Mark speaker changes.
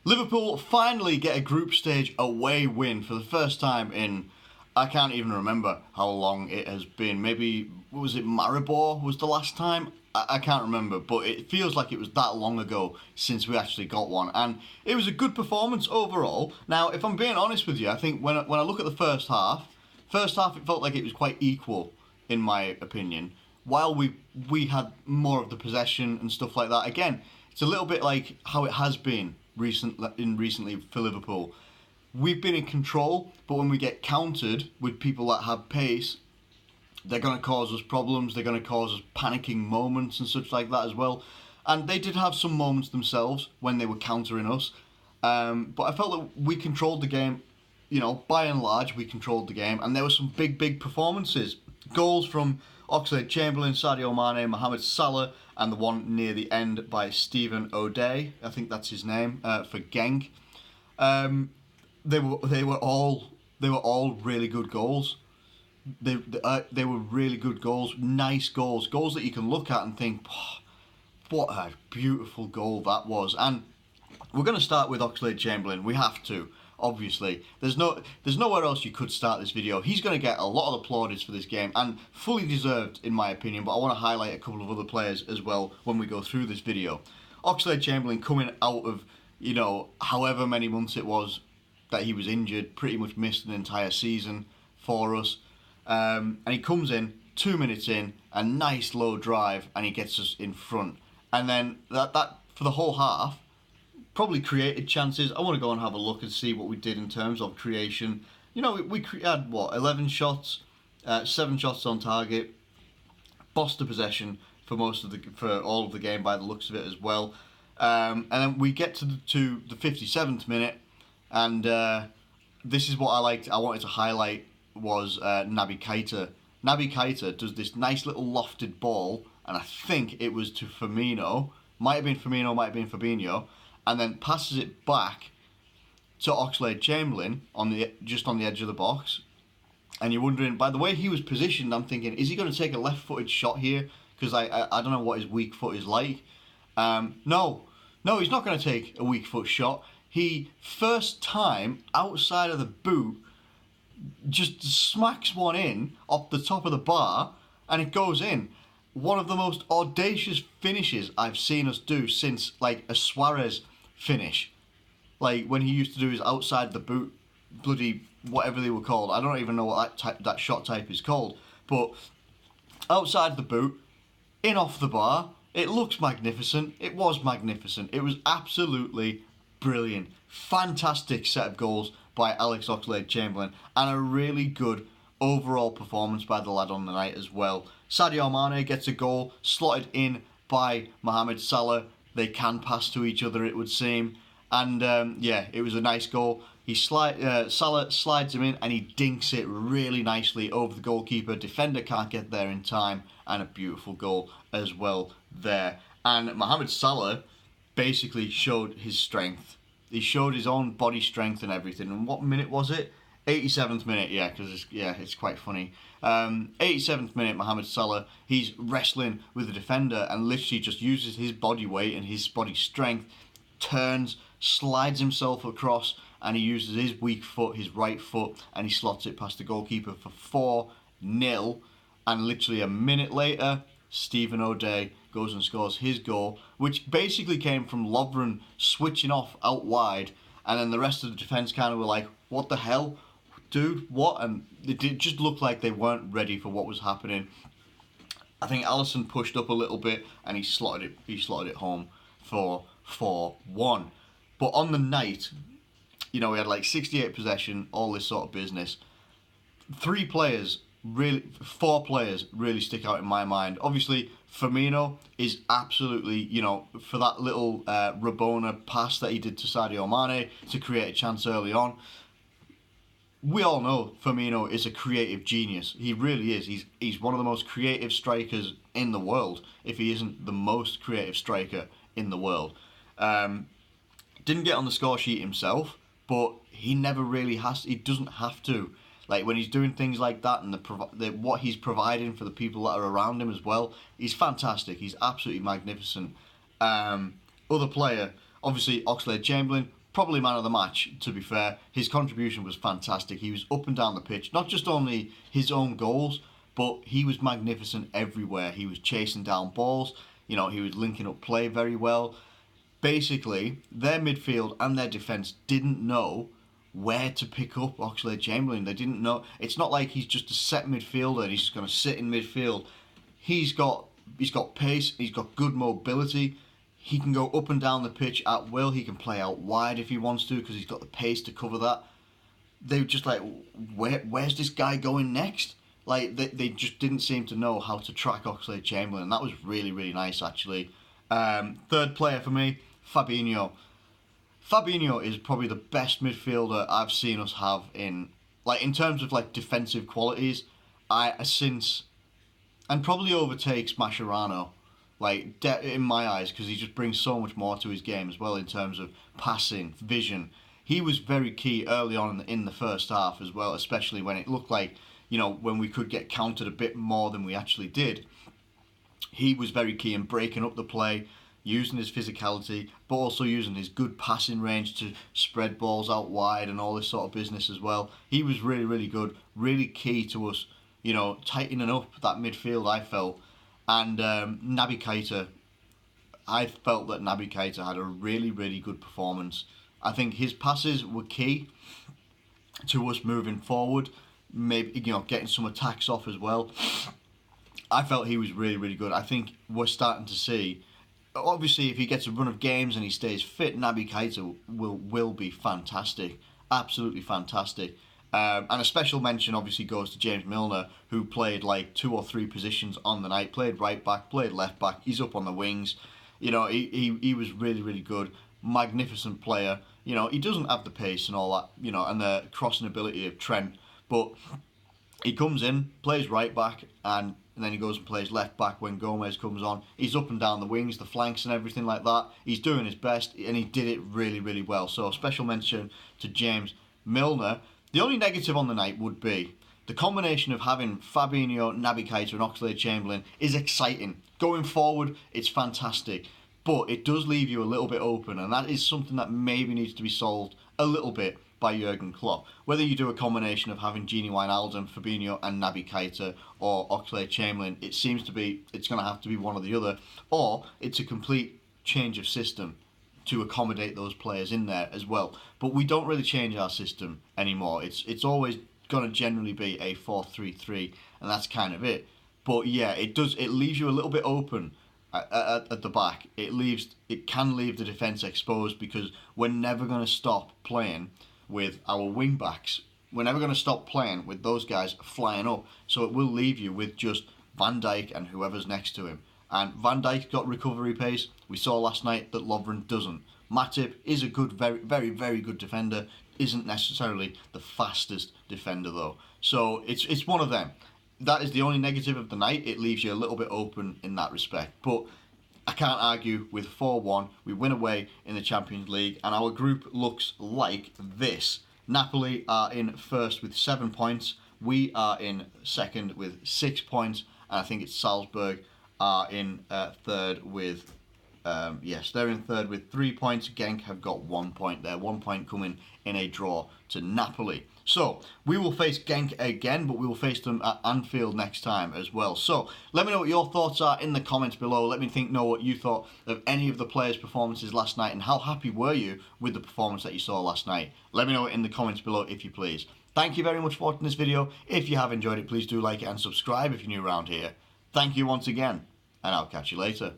Speaker 1: Liverpool finally get a group stage away win for the first time in, I can't even remember how long it has been. Maybe, was it Maribor was the last time? I can't remember, but it feels like it was that long ago since we actually got one. And it was a good performance overall. Now, if I'm being honest with you, I think when I look at the first half it felt like it was quite equal, in my opinion. While we had more of the possession and stuff like that. Again, it's a little bit like how it has been recently for Liverpool. We've been in control, but when we get countered with people that have pace, they're going to cause us problems. They're going to cause us panicking moments and such like that as well. And they did have some moments themselves when they were countering us. But I felt that we controlled the game. By and large, we controlled the game. And there were some big performances. Goals from Oxlade-Chamberlain, Sadio Mane, Mohamed Salah, and the one near the end by Stephen O'Day. I think that's his name, for Genk. They were all really good goals. They were really good goals, nice goals that you can look at and think, oh, what a beautiful goal that was. And we're going to start with Oxlade-Chamberlain. We have to, obviously. There's nowhere else you could start this video. He's going to get a lot of plaudits for this game, and fully deserved in my opinion. But I want to highlight a couple of other players as well when we go through this video. Oxlade-Chamberlain coming out of however many months it was that he was injured, pretty much missed an entire season for us. And he comes in, 2 minutes in, a nice low drive, and he gets us in front. And then that for the whole half, probably created chances. I want to go and have a look and see what we did in terms of creation. We had, 11 shots, 7 shots on target, bossed the possession for all of the game by the looks of it as well. And then we get to the 57th minute, and this is what I wanted to highlight was Naby Keita. Naby Keita does this nice little lofted ball, and I think it was to Firmino. Might have been Firmino, might have been Fabinho, and then passes it back to Oxlade-Chamberlain just on the edge of the box. And you're wondering, by the way he was positioned, I'm thinking, is he going to take a left-footed shot here? Because I don't know what his weak foot is like. No, he's not going to take a weak foot shot. He, first time, outside of the boot, just smacks one in off the top of the bar, and it goes in. One of the most audacious finishes I've seen us do since, a Suarez finish. When he used to do his outside the boot, bloody whatever they were called. I don't even know what that shot type is called. But outside the boot, in off the bar, it looks magnificent. It was magnificent. It was absolutely brilliant. Fantastic set of goals by Alex Oxlade-Chamberlain, and a really good overall performance by the lad on the night as well. Sadio Mane gets a goal slotted in by Mohamed Salah. They can pass to each other, it would seem. And it was a nice goal. Salah slides him in, and he dinks it really nicely over the goalkeeper. Defender can't get there in time, and a beautiful goal as well there. And Mohamed Salah basically showed his strength. He showed his own body strength and everything. And what minute was it? 87th minute, yeah, because it's quite funny. 87th minute, Mohamed Salah, he's wrestling with the defender and literally just uses his body weight and his body strength, turns, slides himself across, and he uses his weak foot, his right foot, and he slots it past the goalkeeper for 4-0. And literally a minute later, Stephen O'Day goes and scores his goal, which basically came from Lovren switching off out wide, and then the rest of the defence kind of were like, what the hell? Dude, what? And it just looked like they weren't ready for what was happening. I think Alisson pushed up a little bit, and he slotted it home for 4-1. But on the night, we had 68 possession, all this sort of business. 4 players really stick out in my mind. Obviously, Firmino is absolutely, for that little Rabona pass that he did to Sadio Mane to create a chance early on. We all know Firmino is a creative genius. He really is. He's one of the most creative strikers in the world, if he isn't the most creative striker in the world. Didn't get on the score sheet himself, but he never really has. He doesn't have to. When he's doing things like that and what he's providing for the people that are around him as well, he's fantastic. He's absolutely magnificent. Other player, obviously Oxlade-Chamberlain, probably man of the match, to be fair. His contribution was fantastic. He was up and down the pitch, not just only his own goals, but he was magnificent everywhere. He was chasing down balls, he was linking up play very well. Basically, their midfield and their defence didn't know where to pick up Oxlade-Chamberlain. They didn't know. It's not like he's just a set midfielder and he's just going to sit in midfield. He's got pace, he's got good mobility. He can go up and down the pitch at will. He can play out wide if he wants to because he's got the pace to cover that. They were just like, where's this guy going next? Like, they just didn't seem to know how to track Oxlade-Chamberlain. That was really, really nice, actually. Third player for me, Fabinho. Fabinho is probably the best midfielder I've seen us have in terms of defensive qualities. And probably overtakes Mascherano, in my eyes, because he just brings so much more to his game as well in terms of passing, vision. He was very key early on in the first half as well, especially when it looked like, when we could get countered a bit more than we actually did. He was very key in breaking up the play, using his physicality, but also using his good passing range to spread balls out wide and all this sort of business as well. He was really, really good, really key to us, tightening up that midfield, I felt. And Naby Keita, I felt that Naby Keita had a really, really good performance. I think his passes were key to us moving forward, maybe, getting some attacks off as well. I felt he was really, really good. I think we're starting to see, obviously, if he gets a run of games and he stays fit, Naby Keita will be fantastic, absolutely fantastic. And a special mention obviously goes to James Milner, who played 2 or 3 positions on the night. Played right back, played left back. He's up on the wings. He was really, really good. Magnificent player. He doesn't have the pace and all that, and the crossing ability of Trent, but he comes in, plays right back, and then he goes and plays left back when Gomez comes on. He's up and down the wings, the flanks and everything like that. He's doing his best, and he did it really, really well. So special mention to James Milner. The only negative on the night would be the combination of having Fabinho, Naby Keita and Oxlade-Chamberlain is exciting. Going forward, it's fantastic. But it does leave you a little bit open, and that is something that maybe needs to be solved a little bit by Jurgen Klopp. Whether you do a combination of having Gini Wijnaldum, Fabinho and Naby Keita or Oxlade-Chamberlain, it's going to have to be one or the other, or it's a complete change of system to accommodate those players in there as well. But we don't really change our system anymore. It's always going to generally be a 4-3-3, and that's kind of it. But yeah, it leaves you a little bit open at the back. It can leave the defence exposed because we're never going to stop playing with our wing backs. We're never going to stop playing with those guys flying up. So it will leave you with just Van Dijk and whoever's next to him. And Van Dijk got recovery pace. We saw last night that Lovren doesn't. Matip is a good, very, very, very good defender. Isn't necessarily the fastest defender though. So it's one of them. That is the only negative of the night. It leaves you a little bit open in that respect. But I can't argue with 4-1. We win away in the Champions League and our group looks like this. Napoli are in first with 7 points. We are in second with 6 points. And I think it's Salzburg are in third with, they're in third with 3 points. Genk have got 1 point there. 1 point coming in a draw to Napoli. So, we will face Genk again, but we will face them at Anfield next time as well. So, let me know what your thoughts are in the comments below. Let me know what you thought of any of the players' performances last night and how happy were you with the performance that you saw last night. Let me know it in the comments below if you please. Thank you very much for watching this video. If you have enjoyed it, please do like it and subscribe if you're new around here. Thank you once again, and I'll catch you later.